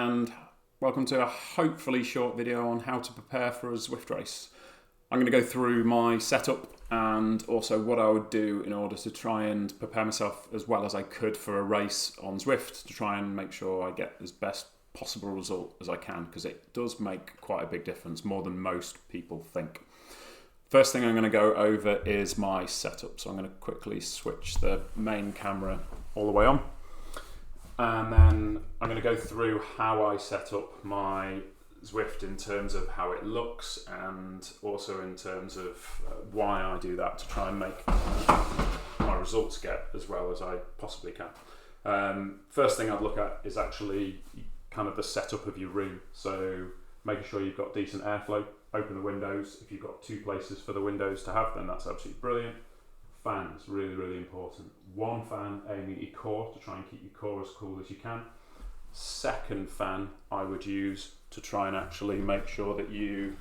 and welcome to a hopefully short video on how to prepare for a Zwift race. I'm going to go through my setup and also what I would do in order to try and prepare myself as well as I could for a race on Zwift to try and make sure I get as best possible result as I can, because it does make quite a big difference, more than most people think. First thing I'm going to go over is my setup. So I'm going to quickly switch the main camera all the way on. And then I'm going to go through how I set up my Zwift in terms of how it looks, and also in terms of why I do that to try and make my results get as well as I possibly can. First thing I'd look at is actually kind of the setup of your room. So making sure you've got decent airflow, open the windows. If you've got two places for the windows to have, then that's absolutely brilliant. Fans, really, really important. One fan aiming at your core to try and keep your core as cool as you can. Second fan I would use to try and actually make sure that you,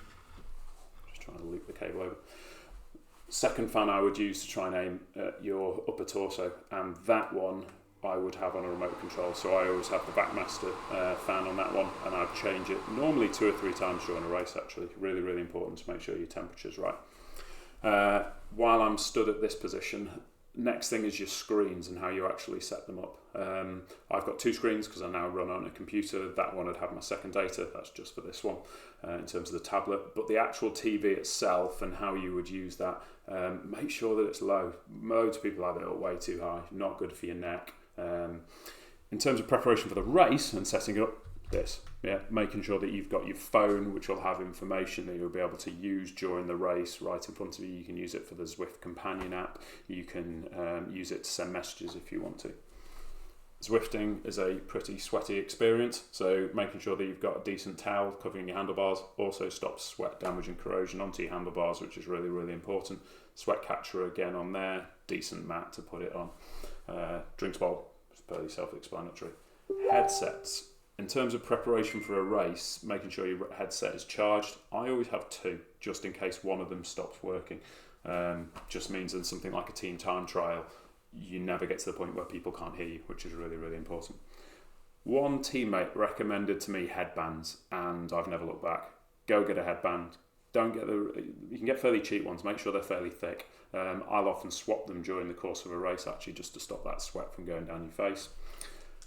just trying to loop the cable over. Second fan I would use to try and aim at your upper torso, and that one I would have on a remote control. So I always have the Backmaster fan on that one, and I'd change it normally 2 or 3 times during a race actually. Really, really important to make sure your temperature's right. While I'm stood at this position, next thing is your screens and how you actually set them up. I've got 2 screens because I now run on a computer. That one I'd have my second data, that's just for this one in terms of the tablet. But the actual TV itself and how you would use that, make sure that it's low. Loads of people have it up way too high, not good for your neck. In terms of preparation for the race and setting it up, making sure that you've got your phone, which will have information that you'll be able to use during the race right in front of you. You can use it for the Zwift companion app. You can use it to send messages if you want to. Zwifting is a pretty sweaty experience, so making sure that you've got a decent towel covering your handlebars also stops sweat damage and corrosion onto your handlebars, which is really, really important. Sweat catcher again on there, decent mat to put it on. Drinks bowl, it's fairly self-explanatory. Headsets. In terms of preparation for a race, making sure your headset is charged. I always have 2, just in case one of them stops working. Just means in something like a team time trial, you never get to the point where people can't hear you, which is really, really important. One teammate recommended to me headbands, and I've never looked back. Go get a headband. You can get fairly cheap ones, make sure they're fairly thick. I'll often swap them during the course of a race actually, just to stop that sweat from going down your face.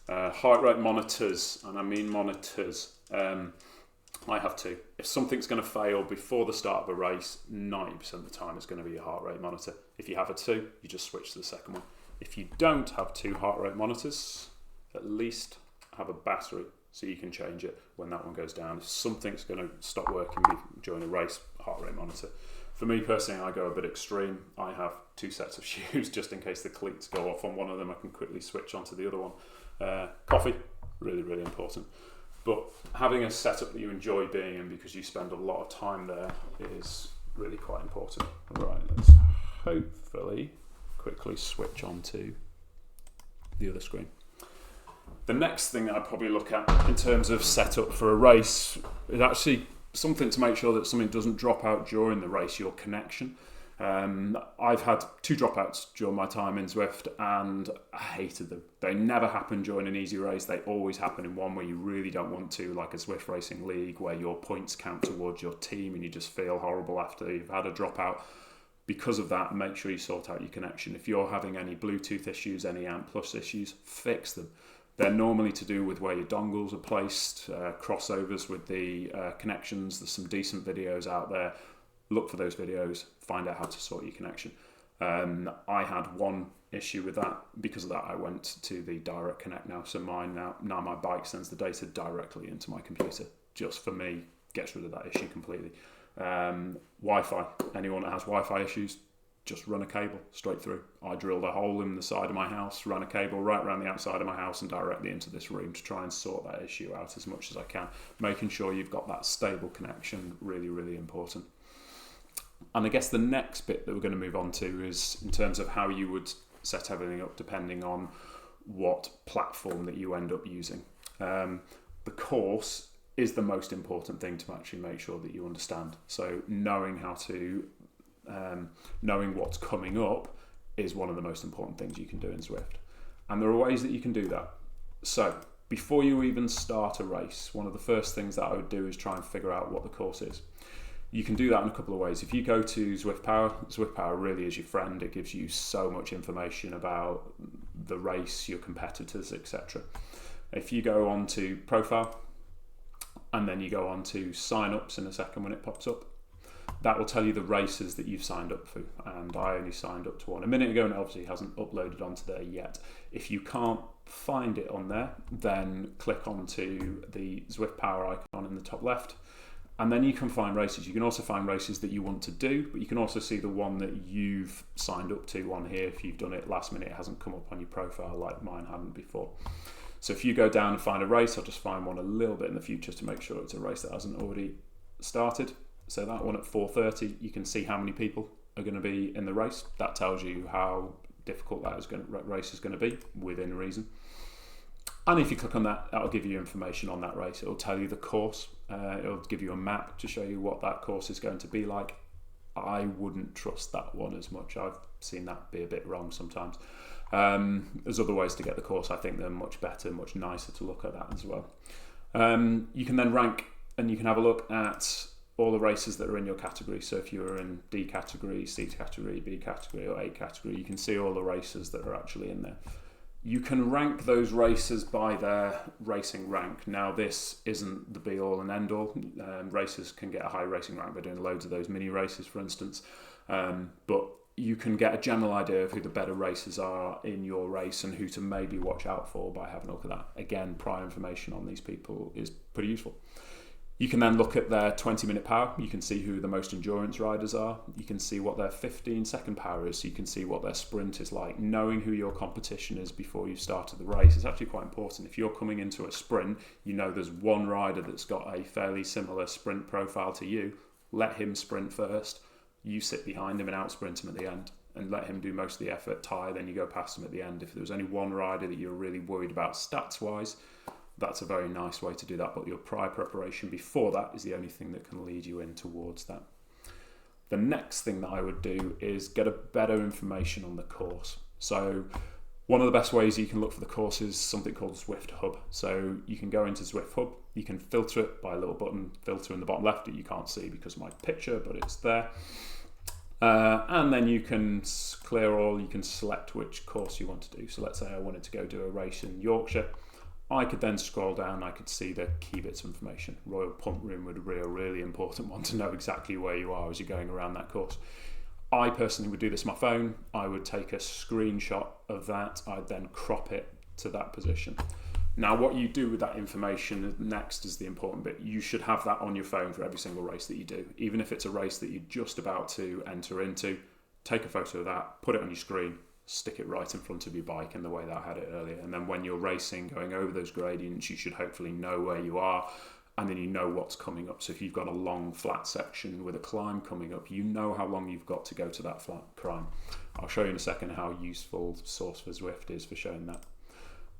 Heart rate monitors, and I mean monitors. I have 2. If something's going to fail before the start of a race, 90% of the time it's going to be your heart rate monitor. If you have a 2, you just switch to the second one. If you don't have 2 heart rate monitors, at least have a battery so you can change it when that one goes down. If something's going to stop working during a race, heart rate monitor. For me personally, I go a bit extreme. I have 2 sets of shoes just in case the cleats go off on one of them. I can quickly switch onto the other one. Coffee, really, really important. But having a setup that you enjoy being in because you spend a lot of time there is really quite important. Right, let's hopefully quickly switch on to the other screen. The next thing that I'd probably look at in terms of setup for a race is actually something to make sure that something doesn't drop out during the race, your connection. I've had 2 dropouts during my time in Zwift, and I hated them. They never happen during an easy race. They always happen in one where you really don't want to, like a Zwift Racing League, where your points count towards your team and you just feel horrible after you've had a dropout. Because of that, make sure you sort out your connection. If you're having any Bluetooth issues, any ANT Plus issues, fix them. They're normally to do with where your dongles are placed, crossovers with the connections. There's some decent videos out there. Look for those videos, find out how to sort your connection. I had one issue with that. Because of that, I went to the direct connect now. So now my bike sends the data directly into my computer. Just for me, gets rid of that issue completely. Wi-Fi. Anyone that has Wi-Fi issues, just run a cable straight through. I drilled a hole in the side of my house, ran a cable right around the outside of my house and directly into this room to try and sort that issue out as much as I can. Making sure you've got that stable connection, really, really important. And I guess the next bit that we're going to move on to is in terms of how you would set everything up depending on what platform that you end up using. The course is the most important thing to actually make sure that you understand. So knowing what's coming up is one of the most important things you can do in Zwift. And there are ways that you can do that. So before you even start a race, one of the first things that I would do is try and figure out what the course is. You can do that in a couple of ways. If you go to Zwiftpower, Zwiftpower really is your friend. It gives you so much information about the race, your competitors, etc. If you go on to Profile, and then you go on to sign-ups in a second when it pops up, that will tell you the races that you've signed up for. And I only signed up to one a minute ago, and it obviously hasn't uploaded onto there yet. If you can't find it on there, then click onto the Zwiftpower icon in the top left, and then you can find races. You can also find races that you want to do, but you can also see the one that you've signed up to on here. If you've done it last minute, it hasn't come up on your profile like mine hadn't before. So if you go down and find a race, I'll just find one a little bit in the future to make sure it's a race that hasn't already started. So that one at 4:30, you can see how many people are going to be in the race. That tells you how difficult race is going to be within reason. And if you click on that, that'll give you information on that race. It'll tell you the course. It'll give you a map to show you what that course is going to be like. I wouldn't trust that one as much. I've seen that be a bit wrong sometimes. There's other ways to get the course. I think they're much better, much nicer to look at that as well. You can then rank, and you can have a look at all the races that are in your category. So if you're in D category, C category, B category, or A category, you can see all the races that are actually in there. You can rank those races by their racing rank. Now, this isn't the be-all and end-all. Racers can get a high racing rank by doing loads of those mini races, for instance. But you can get a general idea of who the better racers are in your race and who to maybe watch out for by having a look at that. Again, prior information on these people is pretty useful. You can then look at their 20-minute power. You can see who the most endurance riders are. You can see what their 15-second power is. So you can see what their sprint is like. Knowing who your competition is before you've started the race is actually quite important. If you're coming into a sprint, you know there's one rider that's got a fairly similar sprint profile to you. Let him sprint first. You sit behind him and out-sprint him at the end, and let him do most of the effort, tie, then you go past him at the end. If there was only one rider that you're really worried about stats-wise, that's a very nice way to do that, but your prior preparation before that is the only thing that can lead you in towards that. The next thing that I would do is get a better information on the course. So one of the best ways you can look for the course is something called Zwift Hub. So you can go into Zwift Hub, you can filter it by a little button, filter in the bottom left that you can't see because of my picture, but it's there. And then you can clear all, you can select which course you want to do. So let's say I wanted to go do a race in Yorkshire. I could then scroll down, I could see the key bits of information. Royal Pump Room would be a really important one to know exactly where you are as you're going around that course. I personally would do this on my phone. I would take a screenshot of that. I'd then crop it to that position. Now, what you do with that information next is the important bit. You should have that on your phone for every single race that you do. Even if it's a race that you're just about to enter into, take a photo of that, put it on your screen, stick it right in front of your bike in the way that I had it earlier. And then when you're racing, going over those gradients, you should hopefully know where you are, and then you know what's coming up. So if you've got a long flat section with a climb coming up, you know how long you've got to go to that flat climb. I'll show you in a second how useful Source for Zwift is for showing that.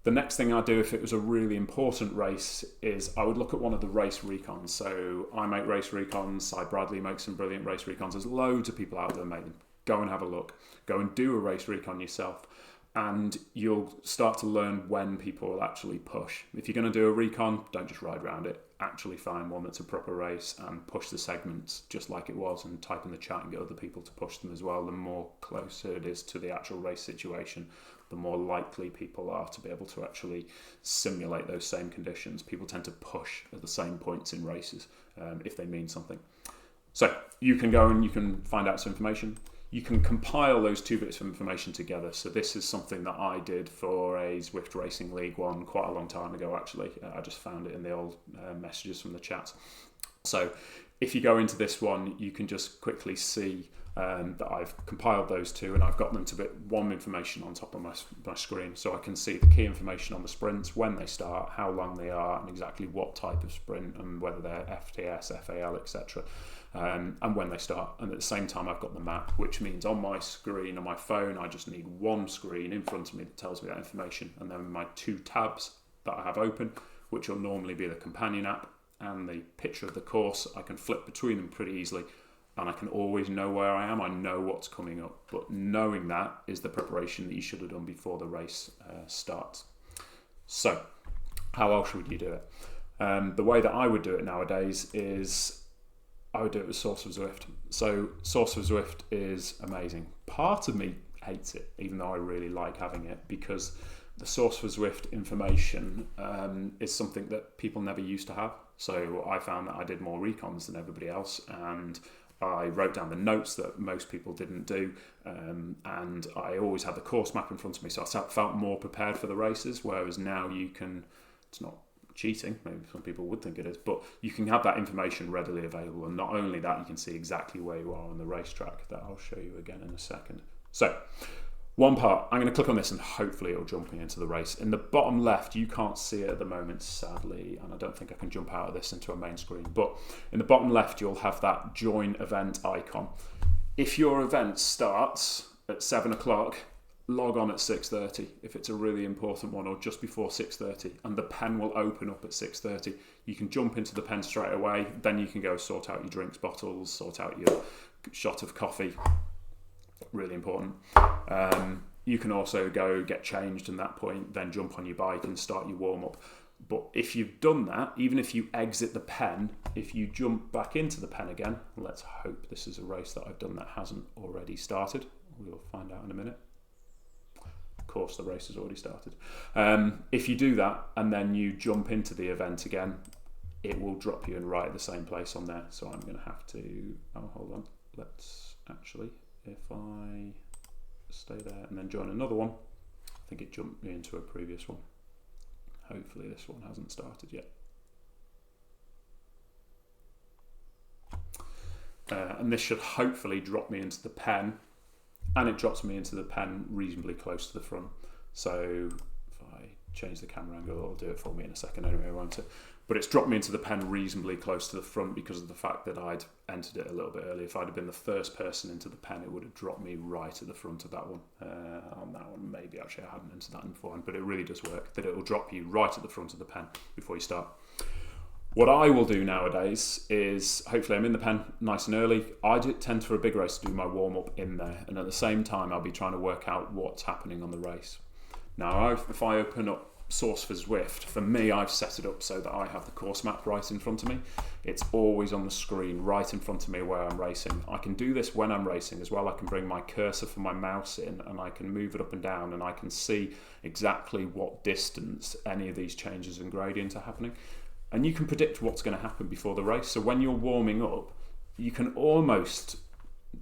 The next thing I do if it was a really important race is I would look at one of the race recons. So I make race recons, Cy Bradley makes some brilliant race recons. There's loads of people out there making them. Go and have a look. Go and do a race recon yourself, and you'll start to learn when people will actually push. If you're going to do a recon, don't just ride around it. Actually find one that's a proper race and push the segments just like it was, and type in the chat and get other people to push them as well. The more closer it is to the actual race situation, the more likely people are to be able to actually simulate those same conditions. People tend to push at the same points in races if they mean something. So you can go and you can find out some information. You can compile those two bits of information together. So this is something that I did for a Zwift Racing League one quite a long time ago, actually. I just found it in the old messages from the chat. So if you go into this one, you can just quickly see that I've compiled those two, and I've got them to put one information on top of my screen. So I can see the key information on the sprints, when they start, how long they are, and exactly what type of sprint, and whether they're FTS, FAL, etc. And when they start. And at the same time, I've got the map, which means on my screen, on my phone, I just need one screen in front of me that tells me that information. And then my two tabs that I have open, which will normally be the companion app and the picture of the course, I can flip between them pretty easily. And I can always know where I am. I know what's coming up. But knowing that is the preparation that you should have done before the race starts. So How else would you do it? The way that I would do it nowadays is I would do it with Source of Zwift. So Source of Zwift is amazing. Part of me hates it, even though I really like having it, because the Source for Zwift information is something that people never used to have. So I found that I did more recons than everybody else, and I wrote down the notes that most people didn't do, and I always had the course map in front of me, so I felt more prepared for the races, whereas now you can, it's not cheating, maybe some people would think it is, but you can have that information readily available, and not only that, you can see exactly where you are on the racetrack. That I'll show you again in a second. So one part, I'm going to click on this and hopefully it'll jump me into the race. In the bottom left, you can't see it at the moment, sadly, and I don't think I can jump out of this into a main screen, but in the bottom left, you'll have that join event icon. If your event starts at 7 o'clock, log on at 6:30 if it's a really important one, or just before 6:30, and the pen will open up at 6:30. You can jump into the pen straight away, then you can go sort out your drinks bottles, sort out your shot of coffee. Really important. You can also go get changed at that point, then jump on your bike and start your warm-up. But if you've done that, even if you exit the pen, if you jump back into the pen again, let's hope this is a race that I've done that hasn't already started. We'll find out in a minute. Of course, the race has already started. If you do that and then you jump into the event again, it will drop you in right at the same place on there. So I'm going to have to, oh, hold on. Let's actually, if I stay there and then join another one, I think it jumped me into a previous one. Hopefully this one hasn't started yet. And this should hopefully drop me into the pen, and it drops me into the pen reasonably close to the front. So if I change the camera angle, it'll do it for me in a second anyway, won't it? But it's dropped me into the pen reasonably close to the front because of the fact that I'd entered it a little bit early. If I'd have been the first person into the pen, it would have dropped me right at the front of that one. On that one, maybe actually I hadn't entered that beforehand, but it really does work, that it will drop you right at the front of the pen before you start. What I will do nowadays is, hopefully I'm in the pen nice and early. I tend for a big race to do my warm-up in there, and at the same time I'll be trying to work out what's happening on the race. Now, if I open up Source for Zwift, for me, I've set it up so that I have the course map right in front of me. It's always on the screen right in front of me where I'm racing. I can do this when I'm racing as well. I can bring my cursor for my mouse in and I can move it up and down, and I can see exactly what distance any of these changes in gradient are happening. And you can predict what's going to happen before the race. So when you're warming up, you can almost,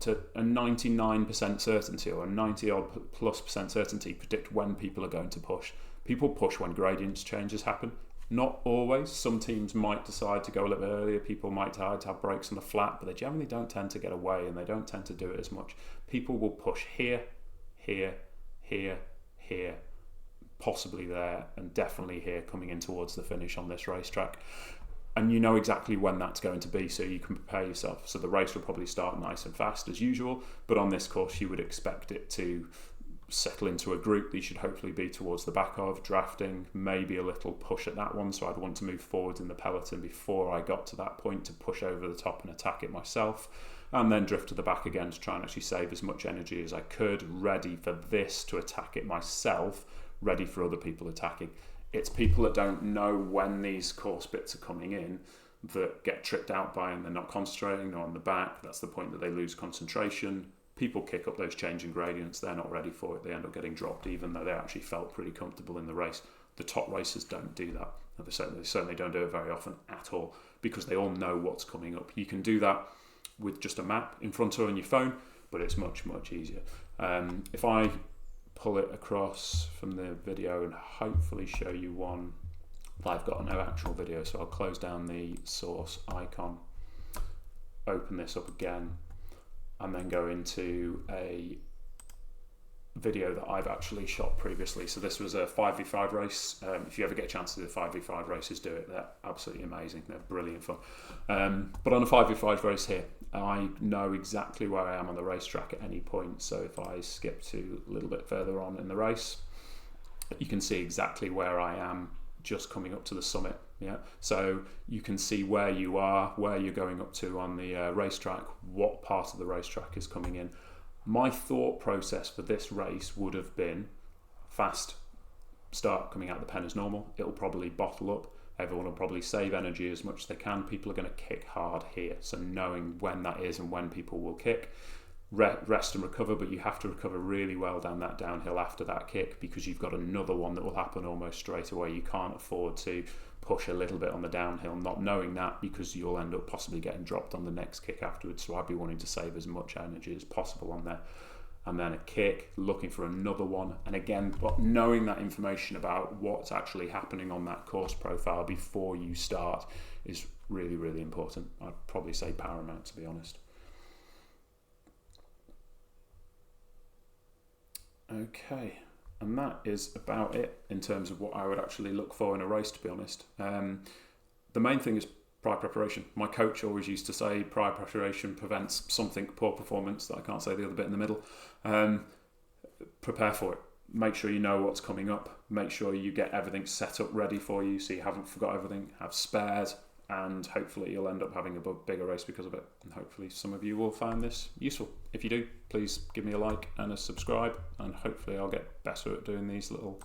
to a 99% certainty or a 90+ % certainty, predict when people are going to push. People push when gradients changes happen. Not always. Some teams might decide to go a little bit earlier. People might decide to have brakes on the flat, but they generally don't tend to get away, and they don't tend to do it as much. People will push here, here, here, here, possibly there, and definitely here coming in towards the finish on this racetrack. And you know exactly when that's going to be, so you can prepare yourself. So the race will probably start nice and fast as usual, but on this course you would expect it to settle into a group that you should hopefully be towards the back of, drafting, maybe a little push at that one. So I'd want to move forward in the peloton before I got to that point to push over the top and attack it myself, and then drift to the back again to try and actually save as much energy as I could, ready for this to attack it myself, ready for other people attacking. It's people that don't know when these course bits are coming in that get tricked out by, and they're not concentrating, they're on the back. That's the point that they lose concentration. People kick up those changing gradients, they're not ready for it, they end up getting dropped even though they actually felt pretty comfortable in the race. The top racers don't do that. They certainly don't do it very often at all, because they all know what's coming up. You can do that with just a map in front of on your phone, but it's much, much easier. If I pull it across from the video and hopefully show you one, I've got no actual video, so I'll close down the source icon, open this up again, and then go into a video that I've actually shot previously. So this was a 5v5 race. If you ever get a chance to do the 5v5 races, do it. They're absolutely amazing. They're brilliant fun. But on a 5v5 race here, I know exactly where I am on the racetrack at any point. So if I skip to a little bit further on in the race, you can see exactly where I am just coming up to the summit. Yeah, so you can see where you are, where you're going up to on the racetrack, what part of the racetrack is coming in. My thought process for this race would have been fast, start coming out the pen as normal, it'll probably bottle up. Everyone will probably save energy as much as they can. People are going to kick hard here, so knowing when that is and when people will kick, rest and recover, but you have to recover really well down that downhill after that kick, because you've got another one that will happen almost straight away. You can't afford to push a little bit on the downhill not knowing that, because you'll end up possibly getting dropped on the next kick afterwards. So I'd be wanting to save as much energy as possible on there. And then a kick, looking for another one. And again, but knowing that information about what's actually happening on that course profile before you start is really, really important. I'd probably say paramount, to be honest. Okay, and that is about it in terms of what I would actually look for in a race, to be honest. The main thing is prior preparation. My coach always used to say prior preparation prevents something, poor performance, that I can't say the other bit in the middle. Prepare for it. Make sure you know what's coming up. Make sure you get everything set up ready for you so you haven't forgot everything, have spares, and hopefully you'll end up having a bigger race because of it. And hopefully some of you will find this useful. If you do, please give me a like and a subscribe, and hopefully I'll get better at doing these little